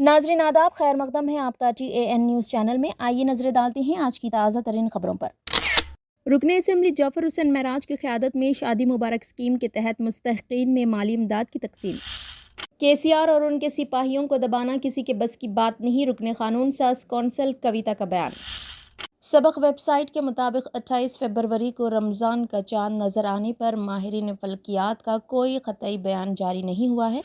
ناظرین آداب، خیر مقدم ہے آپ کا TAN نیوز چینل میں۔ آئیے نظر ڈالتے ہیں آج کی تازہ ترین خبروں پر۔ رکن اسمبلی جعفر حسین معراج کی قیادت میں شادی مبارک اسکیم کے تحت مستحقین میں مالی امداد کی تقسیم۔ KCR اور ان کے سپاہیوں کو دبانا کسی کے بس کی بات نہیں، رکن قانون ساز کونسل کویتا کا بیان۔ سبق ویب سائٹ کے مطابق 28 فروری کو رمضان کا چاند نظر آنے پر ماہرین فلکیات کا کوئی قطعی بیان جاری نہیں ہوا ہے۔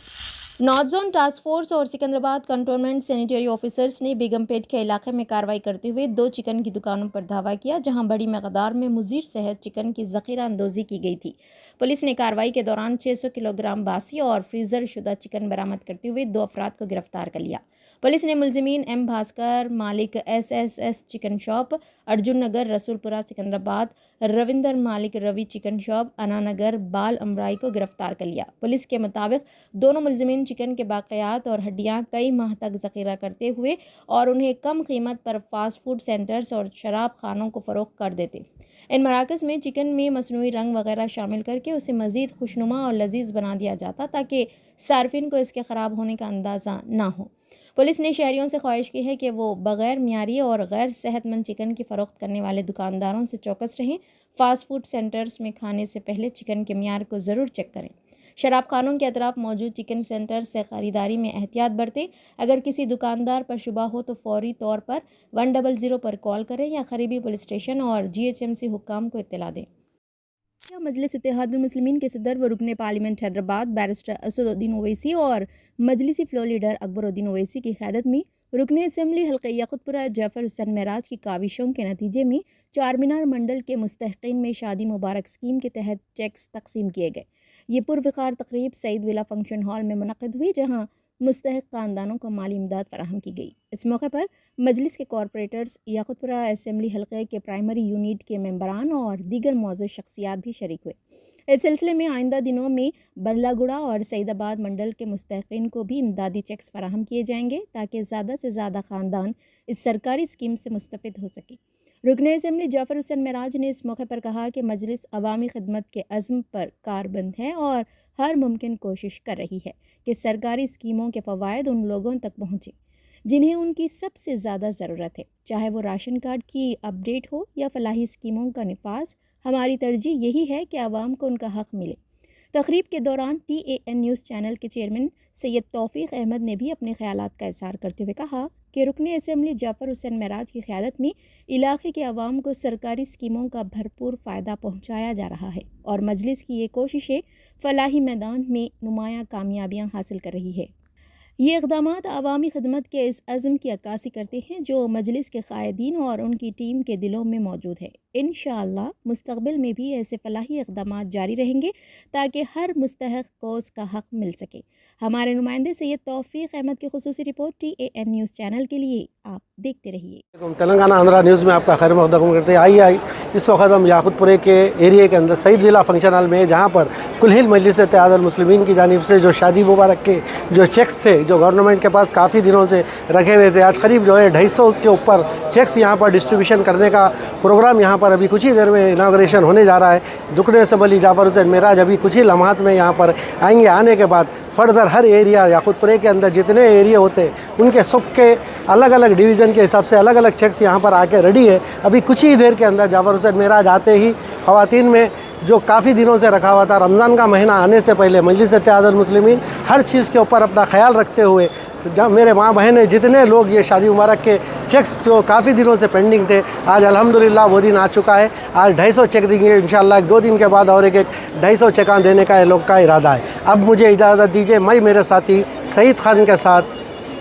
نارتھ زون ٹاسک فورس اور سکندرآباد کنٹونمنٹ سینیٹری آفیسرز نے بیگم پیٹ کے علاقے میں کارروائی کرتے ہوئے 2 چکن کی دکانوں پر دھاوا کیا، جہاں بڑی مقدار میں مضر صحت چکن کی ذخیرہ اندوزی کی گئی تھی۔ پولیس نے کارروائی کے دوران 600 کلو گرام باسی اور فریزر شدہ چکن برآمد کرتے ہوئے 2 افراد کو گرفتار کر لیا۔ پولیس نے ملزمین M بھاسکر مالک SSS chicken shop Arjun Nagar Rasoolpura Secunderabad, روندر مالک روی چکن شاپ انا نگر بال امرائی کو گرفتار کر لیا۔ پولیس کے مطابق دونوں ملزمین چکن کے باقیات اور ہڈیاں کئی ماہ تک ذخیرہ کرتے ہوئے اور انہیں کم قیمت پر فاسٹ فوڈ سینٹرز اور شراب خانوں کو فروخت کر دیتے۔ ان مراکز میں چکن میں مصنوعی رنگ وغیرہ شامل کر کے اسے مزید خوشنما اور لذیذ بنا دیا جاتا تاکہ صارفین کو اس کے خراب ہونے کا اندازہ نہ ہو۔ پولیس نے شہریوں سے خواہش کی ہے کہ وہ بغیر معیاری اور غیر صحت مند چکن کی فروخت کرنے والے دکانداروں سے چوکس رہیں۔ فاسٹ فوڈ سینٹرز میں کھانے سے پہلے چکن کے معیار کو ضرور چیک کریں۔ شراب خانوں کے اطراف موجود چکن سینٹر سے خریداری میں احتیاط برتیں۔ اگر کسی دکاندار پر شبہ ہو تو فوری طور پر 100 پر کال کریں یا قریبی پولیس اسٹیشن اور GHMC حکام کو اطلاع دیں۔ مجلس اتحاد المسلمین کے صدر و رکن پارلیمنٹ حیدرآباد بیرسٹر اسد الدین اویسی اور مجلسی فلور لیڈر اکبر الدین اویسی کی قیادت میں رکن اسمبلی حلقہ یاقوت پورہ جعفر حسین معراج کی کاوشوں کے نتیجے میں چار مینار منڈل کے مستحقین میں شادی مبارک اسکیم کے تحت چیکس تقسیم کیے گئے۔ یہ پروقار تقریب سعید ولا فنکشن ہال میں منعقد ہوئی، جہاں مستحق خاندانوں کو مالی امداد فراہم کی گئی۔ اس موقع پر مجلس کے کارپوریٹرز، یاقوت پورہ اسمبلی حلقے کے پرائمری یونٹ کے ممبران اور دیگر معزز شخصیات بھی شریک ہوئے۔ اس سلسلے میں آئندہ دنوں میں بدلہ گڑا اور سعید آباد منڈل کے مستحقین کو بھی امدادی چیکس فراہم کیے جائیں گے تاکہ زیادہ سے زیادہ خاندان اس سرکاری اسکیم سے مستفید ہو سکے۔ رکن اسمبلی جعفر حسین معراج نے اس موقع پر کہا کہ مجلس عوامی خدمت کے عزم پر کاربند ہے اور ہر ممکن کوشش کر رہی ہے کہ سرکاری اسکیموں کے فوائد ان لوگوں تک پہنچیں جنہیں ان کی سب سے زیادہ ضرورت ہے، چاہے وہ راشن کارڈ کی اپ ڈیٹ ہو یا فلاحی اسکیموں کا نفاذ۔ ہماری ترجیح یہی ہے کہ عوام کو ان کا حق ملے۔ تقریب کے دوران TAN نیوز چینل کے چیئرمین سید توفیق احمد نے بھی اپنے خیالات کا اظہار کرتے ہوئے کہا کہ رکن اسمبلی جعفر حسین معراج کی قیادت میں علاقے کے عوام کو سرکاری اسکیموں کا بھرپور فائدہ پہنچایا جا رہا ہے اور مجلس کی یہ کوششیں فلاحی میدان میں نمایاں کامیابیاں حاصل کر رہی ہے۔ یہ اقدامات عوامی خدمت کے اس عزم کی عکاسی کرتے ہیں جو مجلس کے قائدین اور ان کی ٹیم کے دلوں میں موجود ہے۔ انشاءاللہ مستقبل میں بھی ایسے فلاحی اقدامات جاری رہیں گے تاکہ ہر مستحق کو اس کا حق مل سکے۔ ہمارے نمائندے سید توفیق احمد کی خصوصی رپورٹ TAN نیوز چینل کے لیے آپ دیکھتے رہیے۔ تلنگانہ آندھرا نیوز میں آپ کا خیر مقدم کرتے ہیں۔ آئیے اس وقت ہم یاقوت پورے کے ایریے کے اندر سعید ولا فنکشن ہال میں، جہاں پر کل ہند مجلس اتحاد المسلمین کی جانب سے جو شادی مبارک کے جو چیکس تھے جو گورنمنٹ کے پاس کافی دنوں سے رکھے ہوئے تھے، آج قریب 250 کے اوپر چیکس یہاں پر ڈسٹریبیوشن کرنے کا پروگرام یہاں پر ابھی کچھ ہی دیر میں اناگوریشن ہونے جا رہا ہے۔ رکن اسمبلی جعفر حسین معراج ابھی کچھ ہی لمحات میں یہاں پر آئیں گے۔ آنے کے بعد فردر ہر ایریا یاقوت پورے کے اندر جتنے ایریا ہوتے ہیں ان کے سب کے الگ الگ ڈویژن کے حساب سے الگ الگ چیکس یہاں پر آ کے ریڈی ہے۔ ابھی کچھ ہی دیر کے اندر جعفر حسین معراج آتے ہی خواتین میں جو کافی دنوں سے رکھا ہوا تھا، رمضان کا مہینہ آنے سے پہلے مجلس اتحاد المسلمین ہر چیز کے اوپر اپنا خیال رکھتے ہوئے، جب میرے ماں بہنیں جتنے لوگ یہ شادی مبارک کے چیکس جو کافی دنوں سے پینڈنگ تھے، آج الحمدللہ وہ دن آ چکا ہے۔ آج 250 چیک دیں گے انشاءاللہ، 2 دن کے بعد اور ایک 250 چیکاں دینے کا یہ لوگ کا ارادہ ہے۔ اب مجھے اجازت دیجیے، میں میرے ساتھی سعید خان کے ساتھ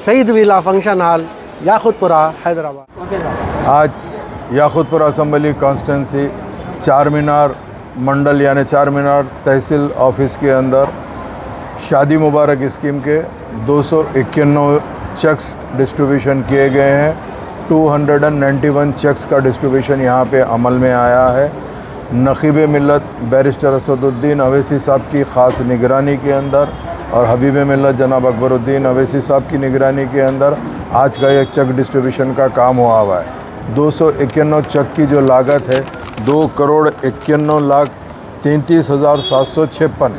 سعید ولا فنکشن ہال یاقوت پورہ حیدرآباد۔ آج یاقوت پورہ اسمبلی کانسٹیٹنسی چار مینار منڈل یعنی چار مینار تحصیل آفس کے اندر شادی مبارک اسکیم کے 291 چیکس ڈسٹریبیوشن کیے گئے ہیں۔ 291 چیکس کا ڈسٹریبیوشن یہاں پہ عمل میں آیا ہے۔ نقیب ملت بیرسٹر اسد الدین اویسی صاحب کی خاص نگرانی کے اندر اور حبیب ملت جناب اکبر الدین اویسی صاحب کی نگرانی کے اندر آج کا یہ چیک ڈسٹریبیوشن کا کام ہوا ہوا ہے۔ 291 چیک کی جو لاگت ہے 2,91,33,756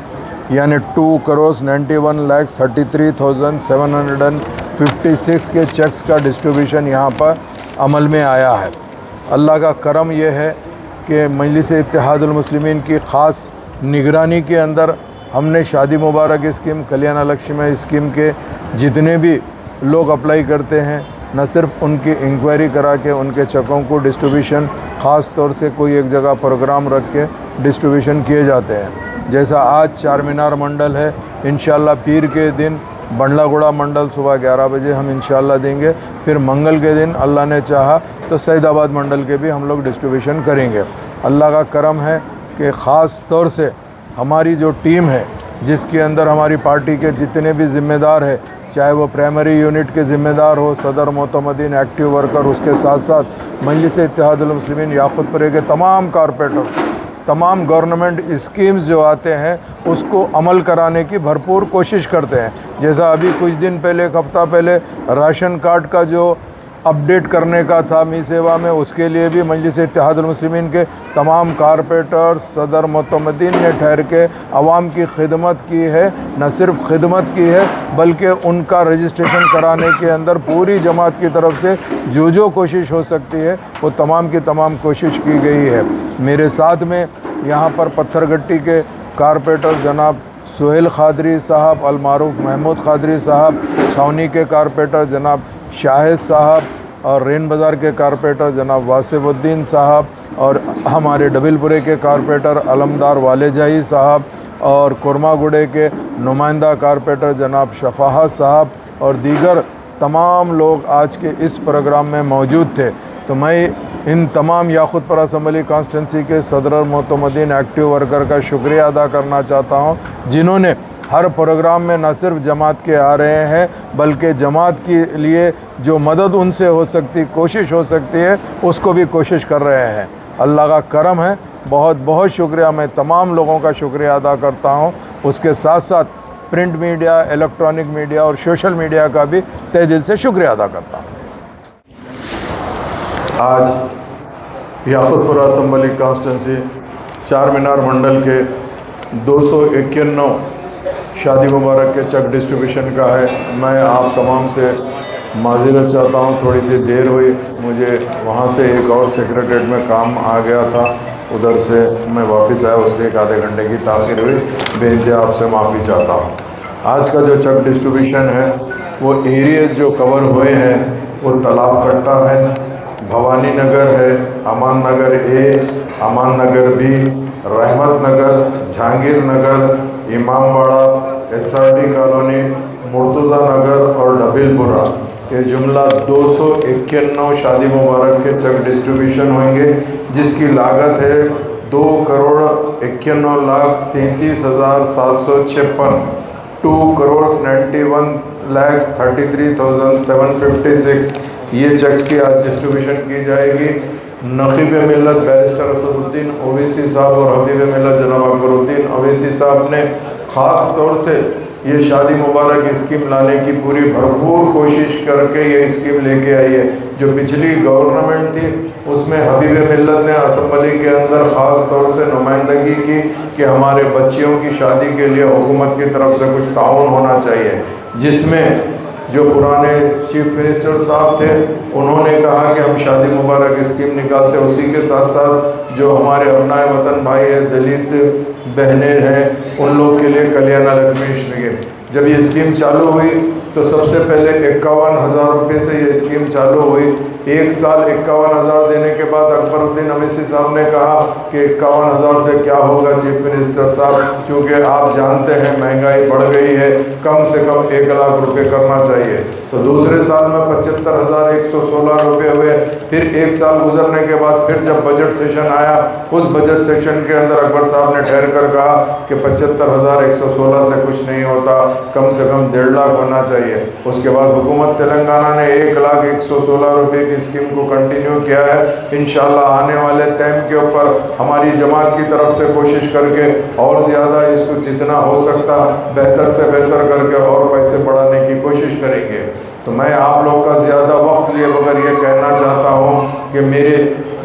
یعنی 2,91,33,756 56 کے چیکس کا ڈسٹریبیوشن یہاں پر عمل میں آیا ہے۔ اللہ کا کرم یہ ہے کہ مجلس اتحاد المسلمین کی خاص نگرانی کے اندر ہم نے شادی مبارک اسکیم، کلیانہ لکشمی اسکیم کے جتنے بھی لوگ اپلائی کرتے ہیں، نہ صرف ان کی انکوائری کرا کے ان کے چیکوں کو ڈسٹریبیوشن خاص طور سے کوئی ایک جگہ پروگرام رکھ کے ڈسٹریبیوشن کیے جاتے ہیں۔ جیسا آج چار مینار منڈل ہے، انشاءاللہ پیر کے دن بنڈلا گوڑا منڈل صبح 11 بجے ہم انشاءاللہ دیں گے، پھر منگل کے دن اللہ نے چاہا تو سعید آباد منڈل کے بھی ہم لوگ ڈسٹریبیوشن کریں گے۔ اللہ کا کرم ہے کہ خاص طور سے ہماری جو ٹیم ہے، جس کے اندر ہماری پارٹی کے جتنے بھی ذمہ دار ہیں، چاہے وہ پرائمری یونٹ کے ذمہ دار ہو، صدر معتمدین، ایکٹیو ورکر، اس کے ساتھ ساتھ مجلس اتحاد المسلمین یاقوت پورے کے تمام کارپوریٹرز، تمام گورنمنٹ اسکیمز جو آتے ہیں اس کو عمل کرانے کی بھرپور کوشش کرتے ہیں۔ جیسا ابھی کچھ دن پہلے، ایک ہفتہ پہلے راشن کارڈ کا جو اپڈیٹ کرنے کا تھا می سیوا میں، اس کے لیے بھی مجلس اتحاد المسلمین کے تمام کارپوریٹر، صدر معتمدین نے ٹھہر کے عوام کی خدمت کی ہے۔ نہ صرف خدمت کی ہے بلکہ ان کا رجسٹریشن کرانے کے اندر پوری جماعت کی طرف سے جو کوشش ہو سکتی ہے وہ تمام کی تمام کوشش کی گئی ہے۔ میرے ساتھ میں یہاں پر پتھر گٹی کے کارپوریٹر جناب سہیل قادری صاحب، المعروف محمود قادری صاحب، چھاونی کے کارپوریٹر جناب شاہد صاحب، اور رین بازار کے کارپوریٹر جناب واسف الدین صاحب، اور ہمارے ڈبل پورے کے کارپوریٹر علمدار والے جائی صاحب، اور کورما گوڑے کے نمائندہ کارپوریٹر جناب شفاعت صاحب، اور دیگر تمام لوگ آج کے اس پروگرام میں موجود تھے۔ تو میں ان تمام یاقوت پورہ اسمبلی کانسٹیٹنسی کے صدر معتمدین، ایکٹیو ورکر کا شکریہ ادا کرنا چاہتا ہوں، جنہوں نے ہر پروگرام میں نہ صرف جماعت کے آ رہے ہیں بلکہ جماعت کے لیے جو مدد ان سے ہو سکتی، کوشش ہو سکتی ہے، اس کو بھی کوشش کر رہے ہیں۔ اللہ کا کرم ہے، بہت بہت شکریہ، میں تمام لوگوں کا شکریہ ادا کرتا ہوں۔ اس کے ساتھ ساتھ پرنٹ میڈیا، الیکٹرانک میڈیا اور سوشل میڈیا کا بھی تہ دل سے شکریہ ادا کرتا ہوں۔ آج یاقوت پورہ اسمبلی کانسٹیٹنسی چار مینار منڈل کے 291 شادی مبارک کے چیک ڈسٹریبیوشن کا ہے۔ میں آپ تمام سے معذرت چاہتا ہوں، تھوڑی سی دیر ہوئی، مجھے وہاں سے ایک اور سیکریٹریٹ میں کام آ گیا تھا، ادھر سے میں واپس آیا، اس لیے ایک آدھے گھنٹے کی تاخیر ہوئی، بے انتہا آپ سے معافی چاہتا ہوں۔ آج کا جو چیک ڈسٹریبیوشن ہے وہ ایریاز جو کور ہوئے ہیں وہ تالاب کٹا ہے، بھوانی نگر ہے، امان نگر اے، امان نگر بی، رحمت Nagar, Jahangir Nagar, Imam Bara, S R T colony, Murtaza Nagar اور ڈبل پورہ، یہ جملہ 291 شادی مبارک کے چیک ڈسٹریبیوشن ہوئیں گے، جس کی لاگت ہے 2,91,33,756، 2,91,33,756۔ یہ چیکس کی آج ڈسٹریبیوشن کی جائے گی۔ نقیب ملت بیرسٹر اسد الدین اویسی صاحب اور حبیب ملت جناب اکبر الدین اویسی صاحب نے خاص طور سے یہ شادی مبارک اسکیم لانے کی پوری بھرپور کوشش کر کے یہ اسکیم لے کے آئی ہے۔ جو پچھلی گورنمنٹ تھی اس میں حبیب ملت نے اسمبلی کے اندر خاص طور سے نمائندگی کی کہ ہمارے بچیوں کی شادی کے لیے حکومت کی طرف سے کچھ تعاون ہونا چاہیے، جس میں جو پرانے چیف منسٹر صاحب تھے انہوں نے کہا کہ ہم شادی مبارک اسکیم نکالتے، اسی کے ساتھ ساتھ جو ہمارے ابنائے وطن بھائی ہیں، دلت بہنیں ہیں، ان لوگ کے لیے کلیانہ لکشمی اسکیم۔ جب یہ اسکیم چالو ہوئی تو سب سے پہلے 51,000 روپے سے یہ اسکیم چالو ہوئی۔ ایک سال 51,000 دینے کے بعد اکبر الدین اویسی صاحب نے کہا کہ 51,000 سے کیا ہوگا چیف منسٹر صاحب، کیونکہ آپ جانتے ہیں مہنگائی بڑھ گئی ہے، کم سے کم 1,00,000 روپے کرنا چاہیے۔ تو دوسرے سال میں 75,116 روپے ہوئے۔ پھر ایک سال گزرنے کے بعد پھر جب بجٹ سیشن آیا، اس بجٹ سیشن کے اندر اکبر صاحب نے ٹھہر کر کہا کہ 75,116 سے کچھ نہیں ہوتا، کم سے کم 1,50,000 ہونا چاہیے۔ اس کے بعد حکومت تلنگانہ نے 1,01,16 روپے کی اسکیم کو کنٹینیو کیا ہے۔ انشاءاللہ آنے والے ٹائم کے اوپر ہماری جماعت کی طرف سے کوشش کر کے اور زیادہ اس کو جتنا ہو سکتا بہتر سے بہتر کر کے اور پیسے بڑھانے کی کوشش کریں گے۔ تو میں آپ لوگ کا زیادہ وقت لیے بغیر یہ کہنا چاہتا ہوں کہ میرے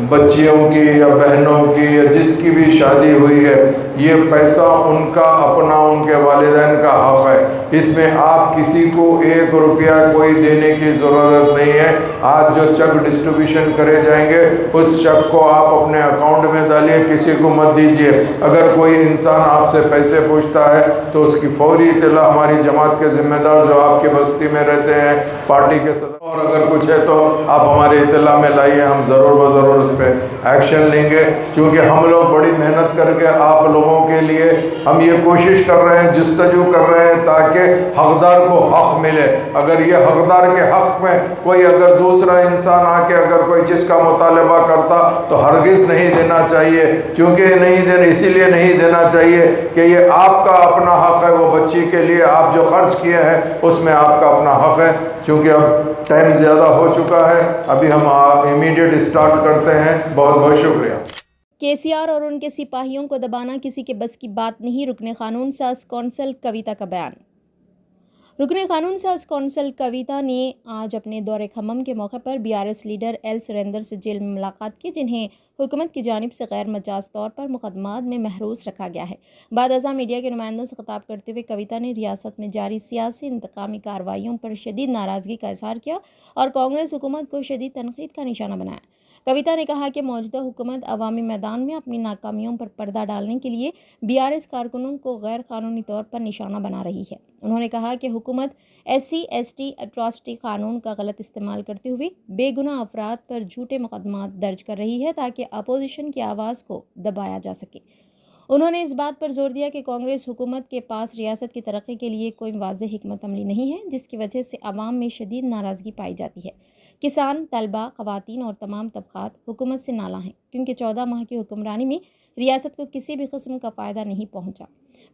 بچیوں کی یا بہنوں کی یا جس کی بھی شادی ہوئی ہے، یہ پیسہ ان کا اپنا، ان کے والدین کا حق ہے، اس میں آپ کسی کو 1 روپیہ کوئی دینے کی ضرورت نہیں ہے. آج جو چیک ڈسٹریبیوشن کرے جائیں گے اس چیک کو آپ اپنے اکاؤنٹ میں ڈالیے, کسی کو مت دیجیے. اگر کوئی انسان آپ سے پیسے پوچھتا ہے تو اس کی فوری اطلاع ہماری جماعت کے ذمہ دار جو آپ کی بستی میں رہتے ہیں, پارٹی کے صدر, اور اگر کچھ ہے تو آپ ہماری اطلاع میں لائیے, ہم ضرور اس پہ ایکشن لیں گے. چونکہ ہم لوگ بڑی محنت کر کے آپ لوگوں کے لیے ہم یہ کوشش کر رہے ہیں, جستجو کر رہے ہیں تاکہ حقدار کو حق ملے. اگر یہ حقدار کے حق میں کوئی اگر دوسرا انسان آ کے اگر کوئی چیز کا مطالبہ کرتا تو ہرگز نہیں دینا چاہیے. کیونکہ اسی لیے نہیں دینا چاہیے کہ یہ آپ کا اپنا حق ہے, وہ بچی کے لیے آپ جو خرچ کیے ہیں اس میں آپ کا اپنا حق ہے. چونکہ اب ٹائم زیادہ ہو چکا ہے, ابھی ہم امیڈیٹ اسٹارٹ کرتے ہیں. بہت بہت شکریہ. KCR اور ان کے سپاہیوں کو دبانا کسی کے بس کی بات نہیں. رکن قانون ساز کونسل کویتا کا بیان. رکن قانون ساز کونسل کویتا نے آج اپنے دورے کھمم کے موقع پر BRS لیڈر ایل سریندر سے جیل میں ملاقات کی, جنہیں حکومت کی جانب سے غیر مجاز طور پر مقدمات میں محروس رکھا گیا ہے. بعد ازاں میڈیا کے نمائندوں سے خطاب کرتے ہوئے کویتا نے ریاست میں جاری سیاسی انتقامی کارروائیوں پر شدید ناراضگی کا اظہار کیا اور کانگریس حکومت کو شدید تنقید کا نشانہ بنایا. کویتا نے کہا کہ موجودہ حکومت عوامی میدان میں اپنی ناکامیوں پر پردہ ڈالنے کے لیے BRS کارکنوں کو غیر قانونی طور پر نشانہ بنا رہی ہے. انہوں نے کہا کہ حکومت SC/ST اٹراسٹی قانون کا غلط استعمال کرتے ہوئے بے گناہ افراد پر جھوٹے مقدمات درج کر رہی ہے تاکہ اپوزیشن کی آواز کو دبایا جا سکے. انہوں نے اس بات پر زور دیا کہ کانگریس حکومت کے پاس ریاست کی ترقی کے لیے کوئی واضح حکمت عملی نہیں ہے, جس کی وجہ سے عوام میں شدید ناراضگی پائی جاتی ہے. کسان, طلبہ, خواتین اور تمام طبقات حکومت سے نالاں ہیں کیونکہ 14 ماہ کی حکمرانی میں ریاست کو کسی بھی قسم کا فائدہ نہیں پہنچا.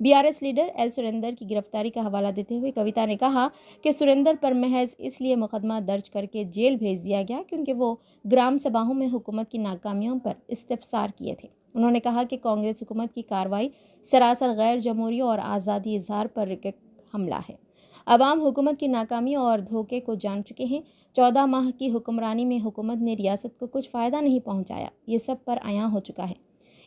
BRS لیڈر ایل سریندر کی گرفتاری کا حوالہ دیتے ہوئے کویتا نے کہا کہ سریندر پر محض اس لیے مقدمہ درج کر کے جیل بھیج دیا گیا کیونکہ وہ گرام سبھاؤں میں حکومت کی ناکامیوں پر استفسار کیے تھے. انہوں نے کہا کہ کانگریس حکومت کی کارروائی سراسر غیر جمہوری اور آزادی اظہار پر ایک حملہ ہے. عوام حکومت کی ناکامی اور دھوکے کو جان چکے ہیں. 14 ماہ کی حکمرانی میں حکومت نے ریاست کو کچھ فائدہ نہیں پہنچایا, یہ سب پر عیاں ہو چکا ہے.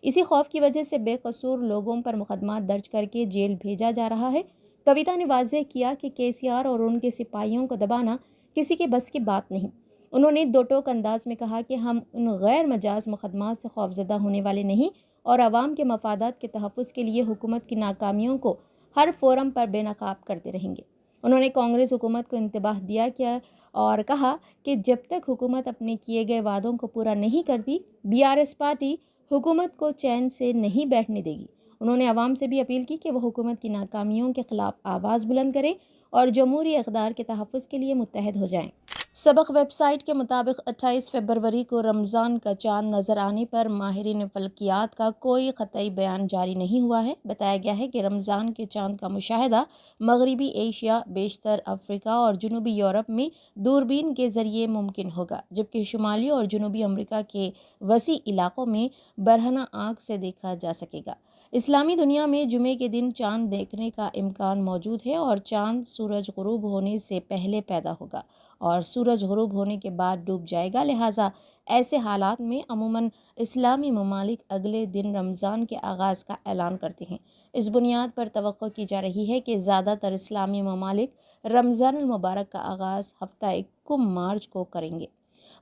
اسی خوف کی وجہ سے بے قصور لوگوں پر مقدمات درج کر کے جیل بھیجا جا رہا ہے. کویتا نے واضح کیا کہ KCR اور ان کے سپاہیوں کو دبانا کسی کے بس کی بات نہیں. انہوں نے دو ٹوک انداز میں کہا کہ ہم ان غیر مجاز مقدمات سے خوفزدہ ہونے والے نہیں اور عوام کے مفادات کے تحفظ کے لیے حکومت کی ناکامیوں کو ہر فورم پر بے نقاب کرتے رہیں گے. انہوں نے کانگریس حکومت کو انتباہ دیا اور کہا کہ جب تک حکومت اپنے کیے گئے وعدوں کو پورا نہیں کرتی, BRS پارٹی حکومت کو چین سے نہیں بیٹھنے دے گی. انہوں نے عوام سے بھی اپیل کی کہ وہ حکومت کی ناکامیوں کے خلاف آواز بلند کریں اور جمہوری اقدار کے تحفظ کے لیے متحد ہو جائیں. سبق ویب سائٹ کے مطابق 28 فروری کو رمضان کا چاند نظر آنے پر ماہرین فلکیات کا کوئی قطعی بیان جاری نہیں ہوا ہے. بتایا گیا ہے کہ رمضان کے چاند کا مشاہدہ مغربی ایشیا, بیشتر افریقہ اور جنوبی یورپ میں دوربین کے ذریعے ممکن ہوگا, جبکہ شمالی اور جنوبی امریکہ کے وسیع علاقوں میں برہنہ آنکھ سے دیکھا جا سکے گا. اسلامی دنیا میں جمعے کے دن چاند دیکھنے کا امکان موجود ہے اور چاند سورج غروب ہونے سے پہلے پیدا ہوگا اور سورج غروب ہونے کے بعد ڈوب جائے گا. لہٰذا ایسے حالات میں عموماً اسلامی ممالک اگلے دن رمضان کے آغاز کا اعلان کرتے ہیں. اس بنیاد پر توقع کی جا رہی ہے کہ زیادہ تر اسلامی ممالک رمضان المبارک کا آغاز ہفتہ 21 مارچ کو کریں گے.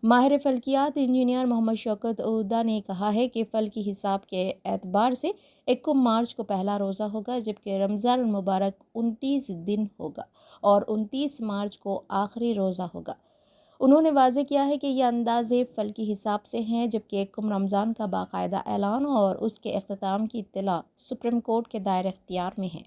ماہر فلکیات انجینئر محمد شوکت عودہ نے کہا ہے کہ فلکی حساب کے اعتبار سے 21 مارچ کو پہلا روزہ ہوگا, جبکہ رمضان المبارک 29 دن ہوگا اور 29 مارچ کو آخری روزہ ہوگا. انہوں نے واضح کیا ہے کہ یہ اندازے فلکی حساب سے ہیں, جبکہ 21 رمضان کا باقاعدہ اعلان اور اس کے اختتام کی اطلاع سپریم کورٹ کے دائرہ اختیار میں ہے.